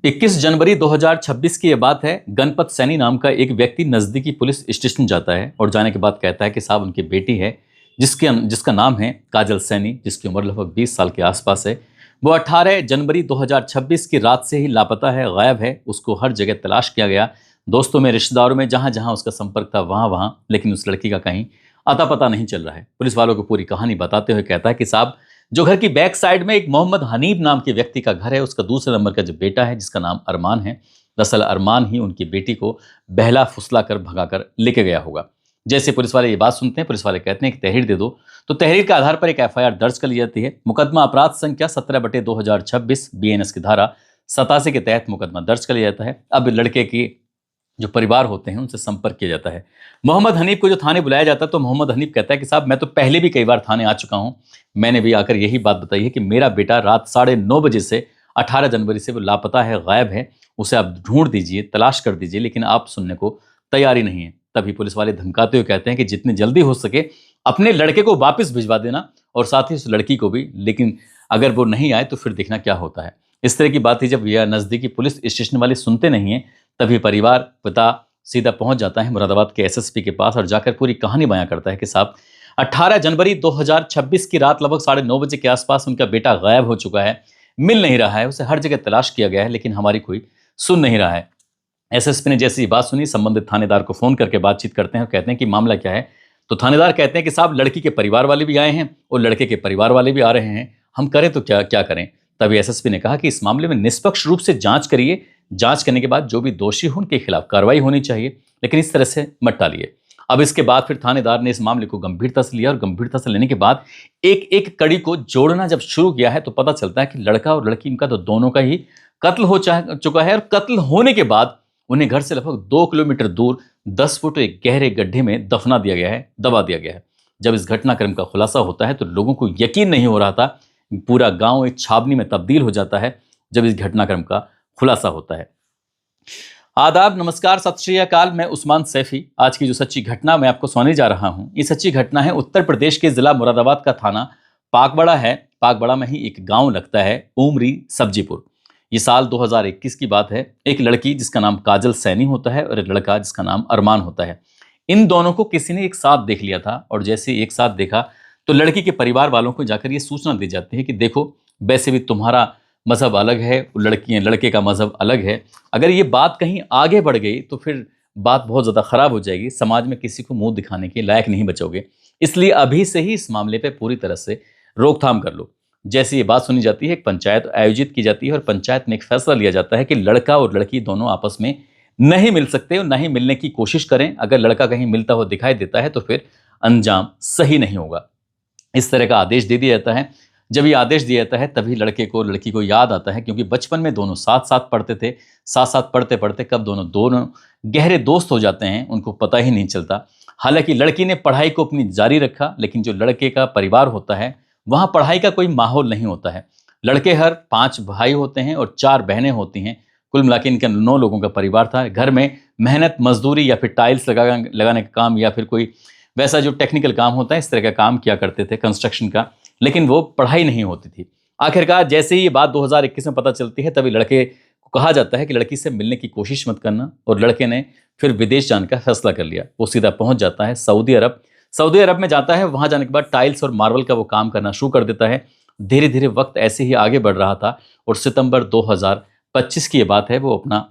21 जनवरी 2026 की यह बात है। गणपत सैनी नाम का एक व्यक्ति नजदीकी पुलिस स्टेशन जाता है और जाने के बाद कहता है कि साहब उनकी बेटी है जिसका नाम है काजल सैनी, जिसकी उम्र लगभग 20 साल के आसपास है। वो 18 जनवरी 2026 की रात से ही लापता है, गायब है। उसको हर जगह तलाश किया गया, दोस्तों में, रिश्तेदारों में, जहां जहां उसका संपर्क था वहां वहां, लेकिन उस लड़की का कहीं अता पता नहीं चल रहा है। पुलिस वालों को पूरी कहानी बताते हुए कहता है कि साहब, जो घर की बैक साइड में एक मोहम्मद हनीफ नाम के व्यक्ति का घर है, उसका दूसरे नंबर का जो बेटा है जिसका नाम अरमान है, दरअसल अरमान ही उनकी बेटी को बहला फुसला कर भगाकर लेके गया होगा। जैसे पुलिस वाले ये बात सुनते हैं, पुलिस वाले कहते हैं कि तहरीर दे दो, तो तहरीर के आधार पर एक एफआईआर दर्ज कर ली जाती है। मुकदमा अपराध संख्या 17/2026 बीएनएस की धारा 87 के तहत मुकदमा दर्ज कर लिया जाता है। अब लड़के की जो परिवार होते हैं उनसे संपर्क किया जाता है। मोहम्मद हनीफ को जो थाने बुलाया जाता है तो मोहम्मद हनीफ कहता है कि साहब, मैं तो पहले भी कई बार थाने आ चुका हूं, मैंने भी आकर यही बात बताई है कि मेरा बेटा रात 9:30 बजे से 18 जनवरी से वो लापता है, गायब है, उसे आप ढूंढ दीजिए, तलाश कर दीजिए, लेकिन आप सुनने को तैयार ही नहीं है। तभी पुलिस वाले धमकाते हुए कहते हैं कि जितनी जल्दी हो सके अपने लड़के को वापस भिजवा देना और साथ ही उस लड़की को भी, लेकिन अगर वो नहीं आए तो फिर देखना क्या होता है। इस तरह की बात ही जब यह नजदीकी पुलिस स्टेशन वाले सुनते नहीं है, तभी परिवार पिता सीधा पहुंच जाता है मुरादाबाद के एसएसपी के पास और जाकर पूरी कहानी बयां करता है कि साहब, 18 जनवरी 2026 की रात लगभग 9:30 बजे के आसपास उनका बेटा गायब हो चुका है, मिल नहीं रहा है, उसे हर जगह तलाश किया गया है, लेकिन हमारी कोई सुन नहीं रहा है। एसएसपी ने जैसी बात सुनी, संबंधित थानेदार को फोन करके बातचीत करते हैं और कहते हैं कि मामला क्या है। तो थानेदार कहते हैं कि साहब, लड़की के परिवार वाले भी आए हैं और लड़के के परिवार वाले भी आ रहे हैं, हम करें तो क्या क्या करें। तभी एसएसपी ने कहा कि इस मामले में निष्पक्ष रूप से जांच करिए, जांच करने के बाद जो भी दोषी हो उनके खिलाफ कार्रवाई होनी चाहिए, लेकिन इस तरह से मत टालिए। अब इसके बाद फिर थानेदार ने इस मामले को गंभीरता से लिया और गंभीरता से लेने के बाद एक एक कड़ी को जोड़ना जब शुरू किया है तो पता चलता है कि लड़का और लड़की, इनका तो दोनों का ही कत्ल हो चुका है और कत्ल होने के बाद उन्हें घर से लगभग 2 किलोमीटर दूर 10 फुट एक गहरे गड्ढे में दफना दिया गया है, दबा दिया गया है। जब इस घटनाक्रम का खुलासा होता है तो लोगों को यकीन नहीं हो रहा था। पूरा गांव एक छावनी में तब्दील हो जाता है जब इस घटनाक्रम का खुलासा होता है। आदाब, नमस्कार, सत श्री अकाल। मैं उस्मान सैफी। आज की जो सच्ची घटना मैं आपको सुनाने जा रहा हूं, ये सच्ची घटना है उत्तर प्रदेश के जिला मुरादाबाद का थाना पाकबड़ा है। पाकबड़ा में ही एक गांव लगता है उमरी सब्जीपुर। ये साल 2021 की बात है। एक लड़की जिसका नाम काजल सैनी होता है और एक लड़का जिसका नाम अरमान होता है। इन दोनों को किसी ने एक साथ देख लिया था और जैसे एक साथ देखा तो लड़की के परिवार वालों को जाकर ये सूचना दी जाती है कि देखो, वैसे भी तुम्हारा मजहब अलग है, लड़के का मजहब अलग है, अगर ये बात कहीं आगे बढ़ गई तो फिर बात बहुत ज़्यादा ख़राब हो जाएगी, समाज में किसी को मुंह दिखाने के लायक नहीं बचोगे, इसलिए अभी से ही इस मामले पे पूरी तरह से रोकथाम कर लो। जैसे ये बात सुनी जाती है, एक पंचायत आयोजित की जाती है और पंचायत में एक फैसला लिया जाता है कि लड़का और लड़की दोनों आपस में नहीं मिल सकते और नहीं मिलने की कोशिश करें। अगर लड़का कहीं मिलता हुआ दिखाई देता है तो फिर अंजाम सही नहीं होगा। इस तरह का आदेश दे दिया जाता है। जब ये आदेश दिया जाता है तभी लड़के को लड़की को याद आता है, क्योंकि बचपन में दोनों साथ साथ पढ़ते थे। साथ साथ पढ़ते पढ़ते कब दोनों गहरे दोस्त हो जाते हैं उनको पता ही नहीं चलता। हालांकि लड़की ने पढ़ाई को अपनी जारी रखा, लेकिन जो लड़के का परिवार होता है वहाँ पढ़ाई का कोई माहौल नहीं होता है। लड़के हर 5 भाई होते हैं और 4 बहनें होती हैं। कुल मिला के इनका 9 लोगों का परिवार था। घर में मेहनत मजदूरी या फिर टाइल्स लगाने का काम या फिर कोई वैसा जो टेक्निकल काम होता है इस तरह का काम किया करते थे, कंस्ट्रक्शन का, लेकिन वो पढ़ाई नहीं होती थी। आखिरकार जैसे ही ये बात 2021 में पता चलती है तभी लड़के को कहा जाता है कि लड़की से मिलने की कोशिश मत करना, और लड़के ने फिर विदेश जाने का फैसला कर लिया। वो सीधा पहुंच जाता है सऊदी अरब। सऊदी अरब में जाता है, वहां जाने के बाद टाइल्स और मार्बल का वो काम करना शुरू कर देता है। धीरे धीरे वक्त ऐसे ही आगे बढ़ रहा था और सितंबर 2025 की ये बात है, वो अपना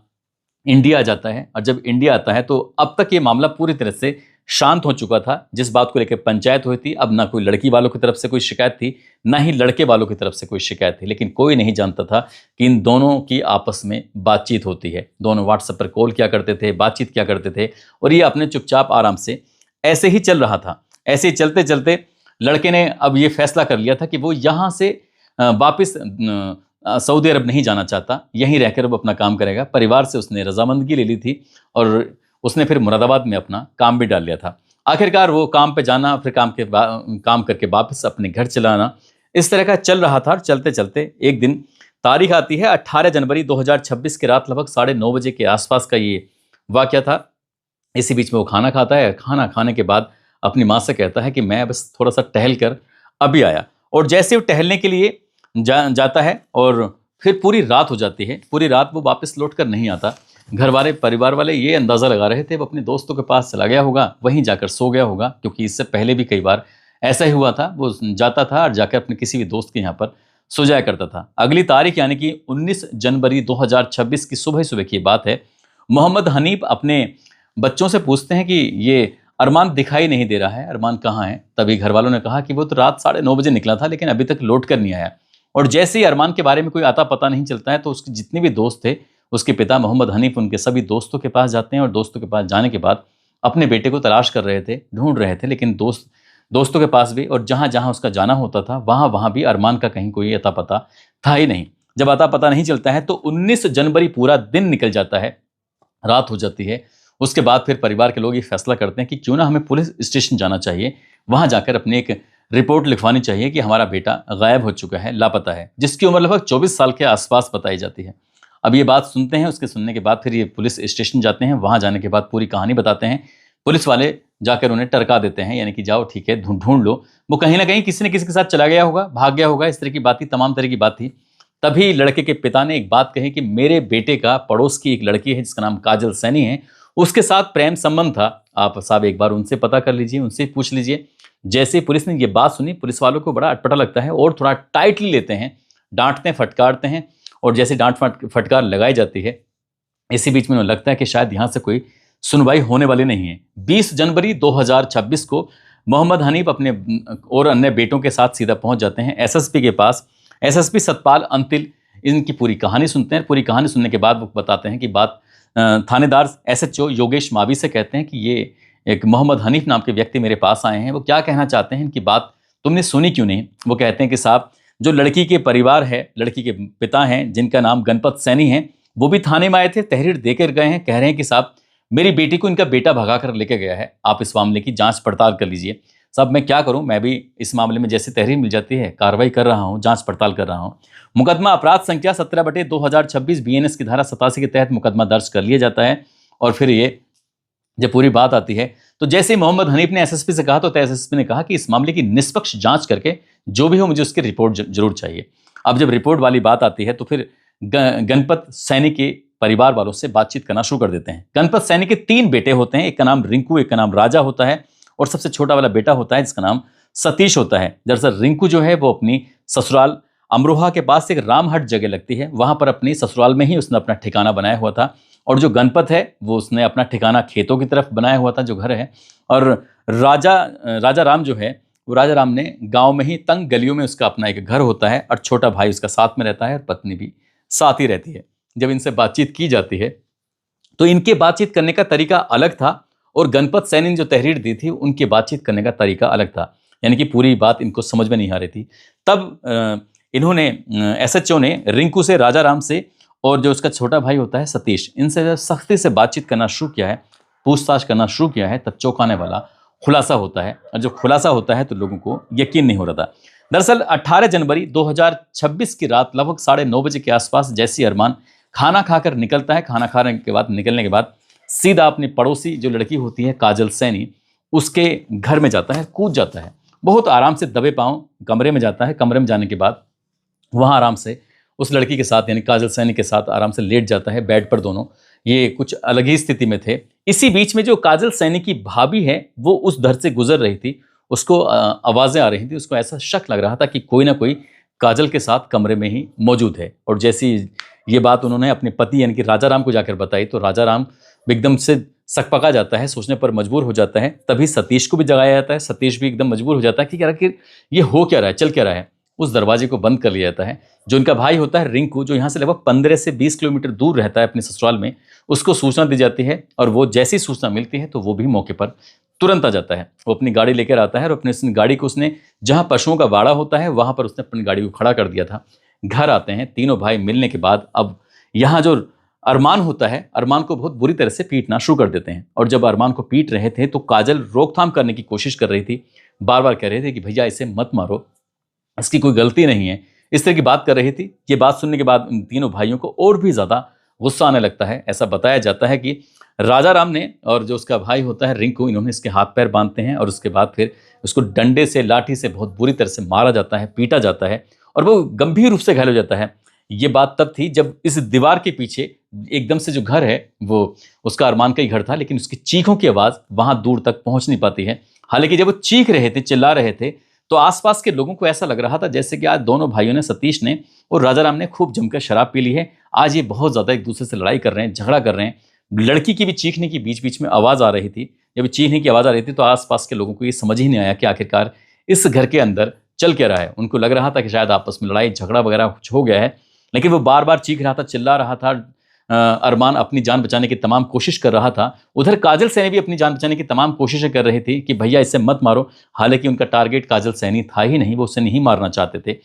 इंडिया जाता है। और जब इंडिया आता है तो अब तक ये मामला पूरी तरह से शांत हो चुका था। जिस बात को लेकर पंचायत हुई थी, अब ना कोई लड़की वालों की तरफ से कोई शिकायत थी, ना ही लड़के वालों की तरफ से कोई शिकायत थी, लेकिन कोई नहीं जानता था कि इन दोनों की आपस में बातचीत होती है। दोनों व्हाट्सएप पर कॉल किया करते थे, बातचीत किया करते थे और ये अपने चुपचाप आराम से ऐसे ही चल रहा था। ऐसे ही चलते चलते लड़के ने अब ये फैसला कर लिया था कि वो यहाँ से वापस सऊदी अरब नहीं जाना चाहता, यहीं रहकर वो अपना काम करेगा। परिवार से उसने रजामंदगी ले ली थी और उसने फिर मुरादाबाद में अपना काम भी डाल लिया था। आखिरकार वो काम पे जाना, फिर काम करके वापस अपने घर चलाना, इस तरह का चल रहा था। चलते चलते एक दिन तारीख आती है 18 जनवरी 2026 की रात लगभग 9:30 बजे के आसपास का ये वाकया था। इसी बीच में वो खाना खाता है। खाना खाने के बाद अपनी माँ से कहता है कि मैं बस थोड़ा सा टहल कर अभी आया, और जैसे वो टहलने के लिए जाता है और फिर पूरी रात हो जाती है, पूरी रात वो वापस लौट कर नहीं आता। घर वाले, परिवार वाले ये अंदाज़ा लगा रहे थे वो अपने दोस्तों के पास चला गया होगा, वहीं जाकर सो गया होगा, क्योंकि इससे पहले भी कई बार ऐसा ही हुआ था। वो जाता था और जाकर अपने किसी भी दोस्त के यहाँ पर सो जाया करता था। अगली तारीख यानी कि 19 जनवरी 2026 की सुबह सुबह की बात है। मोहम्मद हनीफ अपने बच्चों से पूछते हैं कि ये अरमान दिखाई नहीं दे रहा है, अरमान कहाँ है? तभी घर वालों ने कहा कि वो तो रात 9:30 निकला था, लेकिन अभी तक लौट कर नहीं आया। और जैसे ही अरमान के बारे में कोई आता पता नहीं चलता है, तो उसके जितने भी दोस्त थे, उसके पिता मोहम्मद हनीफ उनके सभी दोस्तों के पास जाते हैं और दोस्तों के पास जाने के बाद अपने बेटे को तलाश कर रहे थे, ढूंढ रहे थे। लेकिन दोस्तों के पास भी और जहाँ जहाँ उसका जाना होता था वहाँ वहाँ भी अरमान का कहीं कोई अता पता था ही नहीं। जब अता पता नहीं चलता है तो 19 जनवरी पूरा दिन निकल जाता है, रात हो जाती है। उसके बाद फिर परिवार के लोग ये फैसला करते हैं कि क्यों ना हमें पुलिस स्टेशन जाना चाहिए, वहाँ जाकर अपनी एक रिपोर्ट लिखवानी चाहिए कि हमारा बेटा गायब हो चुका है, लापता है, जिसकी उम्र लगभग 24 साल के आसपास बताई जाती है। अब ये बात सुनते हैं, उसके सुनने के बाद फिर ये पुलिस स्टेशन जाते हैं। वहाँ जाने के बाद पूरी कहानी बताते हैं। पुलिस वाले जाकर उन्हें टरका देते हैं, यानी कि जाओ ठीक है, ढूंढ लो। वो कहीं ना कहीं किसी न किसी के साथ चला गया होगा, भाग गया होगा, इस तरह की बात थी, तमाम तरह की बात थी। तभी लड़के के पिता ने एक बात कही कि मेरे बेटे का पड़ोस की एक लड़की है जिसका नाम काजल सैनी है, उसके साथ प्रेम संबंध था। आप साहब एक बार उनसे पता कर लीजिए, उनसे पूछ लीजिए। जैसे ही पुलिस ने ये बात सुनी, पुलिस वालों को बड़ा अटपटा लगता है और थोड़ा टाइटली लेते हैं, डांटते हैं, फटकारते हैं। और जैसे डांट फटकार लगाई जाती है, इसी बीच में उन्हें लगता है कि शायद यहाँ से कोई सुनवाई होने वाली नहीं है। 20 जनवरी 2026 को मोहम्मद हनीफ अपने और अन्य बेटों के साथ सीधा पहुंच जाते हैं एसएसपी के पास। एसएसपी सतपाल अंतिल इनकी पूरी कहानी सुनते हैं। पूरी कहानी सुनने के बाद वो बताते हैं कि बात थानेदार एसएचओ योगेश मावी से कहते हैं कि ये एक मोहम्मद हनीफ नाम के व्यक्ति मेरे पास आए हैं, वो क्या कहना चाहते हैं, इनकी बात तुमने सुनी क्यों नहीं? वो कहते हैं कि साहब, जो लड़की के परिवार है, लड़की के पिता हैं जिनका नाम गणपत सैनी है, वो भी थाने में आए थे, तहरीर देकर गए हैं। कह रहे हैं कि साहब, मेरी बेटी को इनका बेटा भगा कर लेके गया है, आप इस मामले की जांच पड़ताल कर लीजिए। साहब मैं क्या करूं, मैं भी इस मामले में जैसे तहरीर मिल जाती है कार्रवाई कर रहा हूं, जांच पड़ताल कर रहा हूं। मुकदमा अपराध संख्या 17/2026 बीएनएस की धारा 87 के तहत मुकदमा दर्ज कर लिया जाता है। और फिर ये जब पूरी बात आती है तो जैसे ही मोहम्मद हनीफ ने एसएसपी से कहा तो एसएसपी ने कहा कि इस मामले की निष्पक्ष जांच करके जो भी हो मुझे उसकी रिपोर्ट जरूर चाहिए। अब जब रिपोर्ट वाली बात आती है तो फिर गणपत सैनी के परिवार वालों से बातचीत करना शुरू कर देते हैं। गणपत सैनी के 3 बेटे होते हैं, एक का नाम रिंकू, एक का नाम राजा होता है और सबसे छोटा वाला बेटा होता है जिसका नाम सतीश होता है। दरअसल रिंकू जो है वो अपनी ससुराल अमरोहा के पास एक रामहट जगह लगती है, वहां पर अपनी ससुराल में ही उसने अपना ठिकाना बनाया हुआ था। और जो गणपत है वो उसने अपना ठिकाना खेतों की तरफ बनाया हुआ था, जो घर है। और राजा राम जो है वो राजा राम ने गांव में ही तंग गलियों में उसका अपना एक घर होता है और छोटा भाई उसका साथ में रहता है और पत्नी भी साथ ही रहती है। जब इनसे बातचीत की जाती है तो इनके बातचीत करने का तरीका अलग था और गणपत सैनी ने जो तहरीर दी थी उनके बातचीत करने का तरीका अलग था, यानी कि पूरी बात इनको समझ में नहीं आ रही थी। तब इन्होंने एसएचओ ने रिंकू से, राजा राम से और जो उसका छोटा भाई होता है सतीश, इनसे जब सख्ती से बातचीत करना शुरू किया है, पूछताछ करना शुरू किया है, तब चौंकाने वाला खुलासा होता है। और जो खुलासा होता है तो लोगों को यकीन नहीं हो रहा था। दरअसल 18 जनवरी 2026 की रात लगभग 9:30 बजे के आसपास जैसी अरमान खाना खाकर निकलता है, खाना खाने के बाद निकलने के बाद सीधा अपनी पड़ोसी जो लड़की होती है काजल सैनी, उसके घर में जाता है, कूद जाता है। बहुत आराम से दबे पांव कमरे में जाता है। कमरे में जाने के बाद वहाँ आराम से उस लड़की के साथ यानी काजल सैनी के साथ आराम से लेट जाता है बेड पर। दोनों ये कुछ अलग ही स्थिति में थे। इसी बीच में जो काजल सैनी की भाभी है वो उस दर से गुजर रही थी, उसको आवाज़ें आ रही थी, उसको ऐसा शक लग रहा था कि कोई ना कोई काजल के साथ कमरे में ही मौजूद है। और जैसी ये बात उन्होंने अपने पति यानी कि राजा राम को जाकर बताई तो राजा राम एकदम से सकपका जाता है, सोचने पर मजबूर हो जाता है। तभी सतीश को भी जगाया जाता है। सतीश भी एकदम मजबूर हो जाता है कि आखिर ये हो क्या रहा है, चल क्या रहा है। उस दरवाजे को बंद कर लिया जाता है। जो उनका भाई होता है रिंकू, जो यहाँ से लगभग 15 से 20 किलोमीटर दूर रहता है अपने ससुराल में, उसको सूचना दी जाती है और वो जैसी सूचना मिलती है तो वो भी मौके पर तुरंत आ जाता है। वो अपनी गाड़ी लेकर आता है और अपनी गाड़ी को उसने जहाँ पशुओं का वाड़ा होता है वहाँ पर उसने अपनी गाड़ी को खड़ा कर दिया था। घर आते हैं तीनों भाई। मिलने के बाद अब यहाँ जो अरमान होता है, अरमान को बहुत बुरी तरह से पीटना शुरू कर देते हैं। और जब अरमान को पीट रहे थे तो काजल रोकथाम करने की कोशिश कर रही थी, बार बार कह रहे थे कि भैया इसे मत मारो, इसकी कोई गलती नहीं है, इस तरह की बात कर रही थी। ये बात सुनने के बाद उन तीनों भाइयों को और भी ज़्यादा गुस्सा आने लगता है। ऐसा बताया जाता है कि राजा राम ने और जो उसका भाई होता है रिंकू, इन्होंने इसके हाथ पैर बांधते हैं और उसके बाद फिर उसको डंडे से, लाठी से बहुत बुरी तरह से मारा जाता है, पीटा जाता है और वो गंभीर रूप से घायल हो जाता है। ये बात तब थी जब इस दीवार के पीछे एकदम से जो घर है वो उसका अरमान का ही घर था, लेकिन उसकी चीखों की आवाज़ वहाँ दूर तक पहुँच नहीं पाती है। हालांकि जब वो चीख रहे थे, चिल्ला रहे थे, तो आसपास के लोगों को ऐसा लग रहा था जैसे कि आज दोनों भाइयों ने, सतीश ने और राजाराम ने, खूब जमकर शराब पी ली है। आज ये बहुत ज़्यादा एक दूसरे से लड़ाई कर रहे हैं, झगड़ा कर रहे हैं। लड़की की भी चीखने की बीच बीच में आवाज़ आ रही थी। जब चीखने की आवाज़ आ रही थी तो आसपास के लोगों को ये समझ ही नहीं आया कि आखिरकार इस घर के अंदर चल क्या रहा है। उनको लग रहा था कि शायद आपस में लड़ाई झगड़ा वगैरह कुछ हो गया है, लेकिन वो बार बार चीख रहा था, चिल्ला रहा था। अरमान अपनी जान बचाने की तमाम कोशिश कर रहा था। उधर काजल सैनी भी अपनी जान बचाने की तमाम कोशिशें कर रही थी कि भैया इससे मत मारो। हालांकि उनका टारगेट काजल सैनी था ही नहीं, वो उसे नहीं मारना चाहते थे।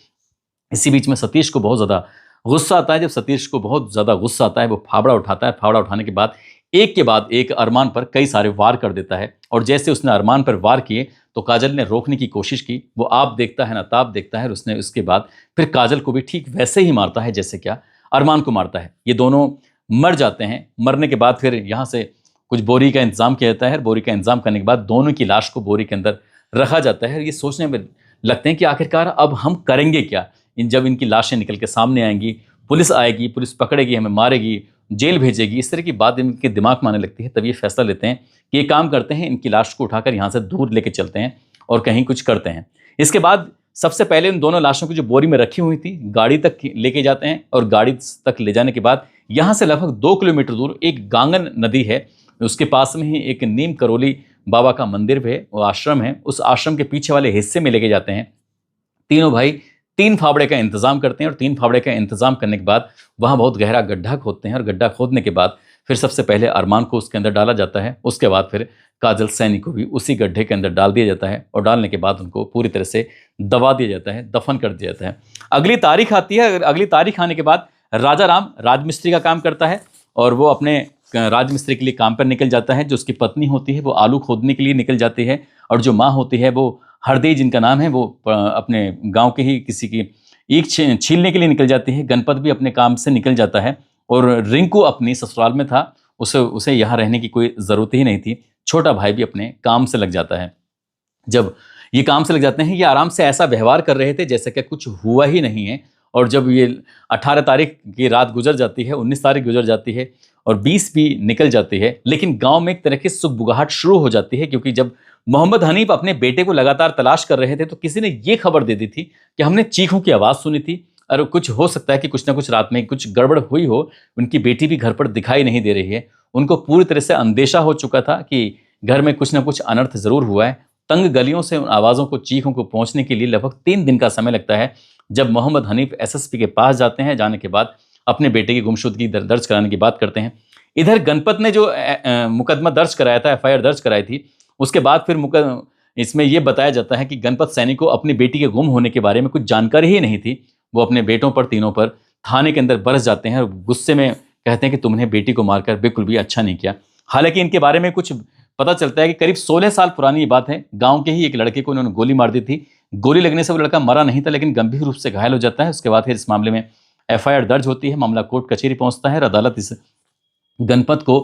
इसी बीच में सतीश को बहुत ज़्यादा गुस्सा आता है। जब सतीश को बहुत ज़्यादा गुस्सा आता है, वो फावड़ा उठाता है। फावड़ा उठाने के बाद एक के बाद एक अरमान पर कई सारे वार कर देता है। और जैसे उसने अरमान पर वार किए तो काजल ने रोकने की कोशिश की। वो आप देखता है ना ताप देखता है, और उसने उसके बाद फिर काजल को भी ठीक वैसे ही मारता है जैसे क्या अरमान को मारता है। ये दोनों मर जाते हैं। मरने के बाद फिर यहाँ से कुछ बोरी का इंतजाम किया जाता है। बोरी का इंतजाम करने के बाद दोनों की लाश को बोरी के अंदर रखा जाता है। ये सोचने में लगते हैं कि आखिरकार अब हम करेंगे क्या। जब इनकी लाशें निकल के सामने आएंगी, पुलिस आएगी, पुलिस पकड़ेगी, हमें मारेगी, जेल भेजेगी, इस तरह की बात इनके दिमाग में आने लगती है। तब ये फैसला लेते हैं कि ये काम करते हैं, इनकी लाश को उठाकर यहाँ से दूर लेके चलते हैं और कहीं कुछ करते हैं। इसके बाद सबसे पहले उन दोनों लाशों को जो बोरी में रखी हुई थी गाड़ी तक लेके जाते हैं, और गाड़ी तक ले जाने के बाद यहाँ से लगभग 2 किलोमीटर दूर एक गांगन नदी है, उसके पास में ही एक नीम करोली बाबा का मंदिर है, वो आश्रम है। उस आश्रम के पीछे वाले हिस्से में लेके जाते हैं। तीनों भाई 3 फावड़े का इंतजाम करते हैं, और 3 फावड़े का इंतजाम करने के बाद वहाँ बहुत गहरा गड्ढा खोदते हैं, और गड्ढा खोदने के बाद फिर सबसे पहले अरमान को उसके अंदर डाला जाता है। उसके बाद फिर काजल सैनी को भी उसी गड्ढे के अंदर डाल दिया जाता है, और डालने के बाद उनको पूरी तरह से दबा दिया जाता है, दफन कर दिया जाता है। अगली तारीख आती है। अगली तारीख आने के बाद राजाराम राजमिस्त्री का काम करता है, और वो अपने राजमिस्त्री के लिए काम पर निकल जाता है। जो उसकी पत्नी होती है वो आलू खोदने के लिए निकल जाती है, और जो माँ होती है वो हरदई जिनका नाम है, वो अपने गांव के ही किसी की ईख छीलने के लिए निकल जाती है। गणपत भी अपने काम से निकल जाता है, और रिंकू अपनी ससुराल में था, उसे यहाँ रहने की कोई ज़रूरत ही नहीं थी। छोटा भाई भी अपने काम से लग जाता है। जब ये काम से लग जाते हैं, ये आराम से ऐसा व्यवहार कर रहे थे जैसे कि कुछ हुआ ही नहीं है। और जब ये 18 तारीख की रात गुजर जाती है, 19 तारीख गुजर जाती है, और 20 भी निकल जाती है, लेकिन गांव में एक तरह की सुगबुगाहट शुरू हो जाती है। क्योंकि जब मोहम्मद हनीफ अपने बेटे को लगातार तलाश कर रहे थे तो किसी ने ये खबर दे दी थी कि हमने चीखों की आवाज़ सुनी थी, और कुछ हो सकता है कि कुछ ना कुछ रात में कुछ गड़बड़ हुई हो। उनकी बेटी भी घर पर दिखाई नहीं दे रही है। उनको पूरी तरह से अंदेशा हो चुका था कि घर में कुछ ना कुछ अनर्थ ज़रूर हुआ है। तंग गलियों से उन आवाज़ों को, चीखों को पहुंचने के लिए लगभग 3 दिन का समय लगता है। जब मोहम्मद हनीफ एसएसपी के पास जाते हैं, जाने के बाद अपने बेटे की गुमशुदगी दर्ज कराने की बात करते हैं। इधर गणपत ने जो मुकदमा दर्ज कराया था, एफआईआर दर्ज कराई थी, उसके बाद फिर इसमें यह बताया जाता है कि गणपत सैनी को अपनी बेटी के गुम होने के बारे में कुछ जानकारी ही नहीं थी। वो अपने बेटों पर, तीनों पर थाने के अंदर बरस जाते हैं, और गुस्से में कहते हैं कि तुमने बेटी को मारकर बिल्कुल भी अच्छा नहीं किया। हालांकि इनके बारे में कुछ पता चलता है कि करीब 16 साल पुरानी ये बात है। गांव के ही एक लड़के को इन्होंने गोली मार दी थी। गोली लगने से वो लड़का मरा नहीं था, लेकिन गंभीर रूप से घायल हो जाता है। उसके बाद फिर इस मामले में एफआईआर दर्ज होती है। मामला कोर्ट कचहरी पहुंचता है, और अदालत इस गणपत को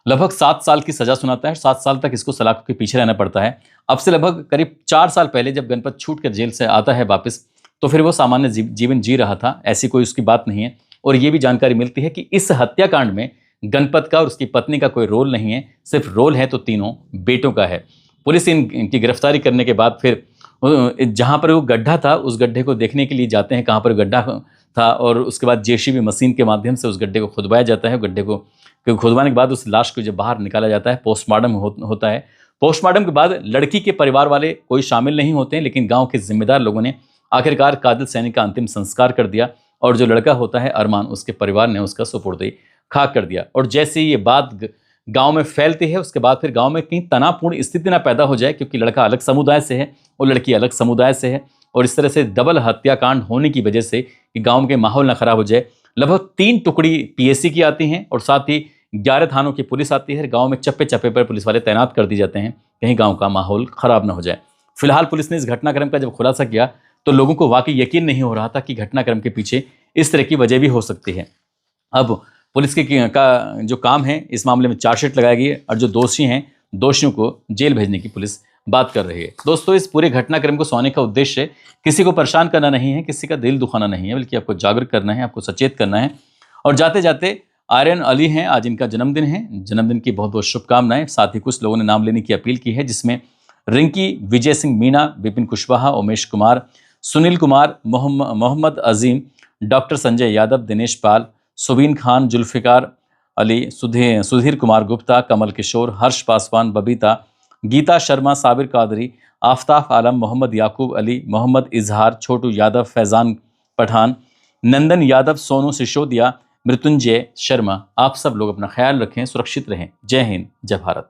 लगभग 7 साल की सजा सुनाता है। 7 साल तक इसको सलाखों के पीछे रहना पड़ता है। अब से लगभग करीब 4 साल पहले जब गणपत छूट कर जेल से आता है वापस, तो फिर वो सामान्य जीवन जी रहा था, ऐसी कोई उसकी बात नहीं है। और ये भी जानकारी मिलती है कि इस हत्याकांड में गणपत का और उसकी पत्नी का कोई रोल नहीं है, सिर्फ रोल है तो तीनों बेटों का है। पुलिस इनकी गिरफ्तारी करने के बाद फिर जहाँ पर वो गड्ढा था उस गड्ढे को देखने के लिए जाते हैं, कहाँ पर गड्ढा था, और उसके बाद जेसीबी मशीन के माध्यम से उस गड्ढे को खुदवाया जाता है। गड्ढे को खुदवाने के बाद उस लाश को जब बाहर निकाला जाता है, पोस्टमार्टम होता है। पोस्टमार्टम के बाद लड़की के परिवार वाले कोई शामिल नहीं होते हैं, लेकिन गाँव के जिम्मेदार लोगों ने आखिरकार काजल सैनी का अंतिम संस्कार कर दिया, और जो लड़का होता है अरमान, उसके परिवार ने उसका सुपुर्द खाक कर दिया। और जैसे ये बात गांव में फैलती है, उसके बाद फिर गांव में कहीं तनावपूर्ण स्थिति ना पैदा हो जाए, क्योंकि लड़का अलग समुदाय से है और लड़की अलग समुदाय से है, और इस तरह से डबल हत्याकांड होने की वजह से कि गांव के माहौल ना खराब हो जाए, लगभग 3 टुकड़ी पीएससी की आती हैं, और साथ ही 11 थानों की पुलिस आती है। गाँव में चप्पे चप्पे पर पुलिस वाले तैनात कर दिए जाते हैं, कहीं गाँव का माहौल खराब ना हो जाए। फिलहाल पुलिस ने इस घटनाक्रम का जब खुलासा किया तो लोगों को वाकई यकीन नहीं हो रहा था कि घटनाक्रम के पीछे इस तरह की वजह भी हो सकती है। अब पुलिस का जो काम है, इस मामले में चार्जशीट लगाई गई है, और जो दोषी हैं दोषियों को जेल भेजने की पुलिस बात कर रही है। दोस्तों, इस पूरे घटनाक्रम को सुनाने का उद्देश्य किसी को परेशान करना नहीं है, किसी का दिल दुखाना नहीं है, बल्कि आपको जागरूक करना है, आपको सचेत करना है। और जाते जाते आर्यन अली हैं, आज इनका जन्मदिन है, जन्मदिन की बहुत बहुत शुभकामनाएं। साथ ही कुछ लोगों ने नाम लेने की अपील की है, जिसमें रिंकी, विजय सिंह मीणा, विपिन कुशवाहा, उमेश कुमार, सुनील कुमार, मोहम्मद अजीम, डॉक्टर संजय यादव, दिनेश पाल, सुबीन खान, जुल्फिकार अली, सुधीर कुमार गुप्ता, कमल किशोर, हर्ष पासवान, बबीता, गीता शर्मा, साबिर कादरी, आफ्ताफ आलम, मोहम्मद याकूब अली, मोहम्मद इजहार, छोटू यादव, फैजान पठान, नंदन यादव, सोनू सिसोदिया, मृत्युंजय शर्मा। आप सब लोग अपना ख्याल रखें, सुरक्षित रहें। जय हिंद, जय भारत।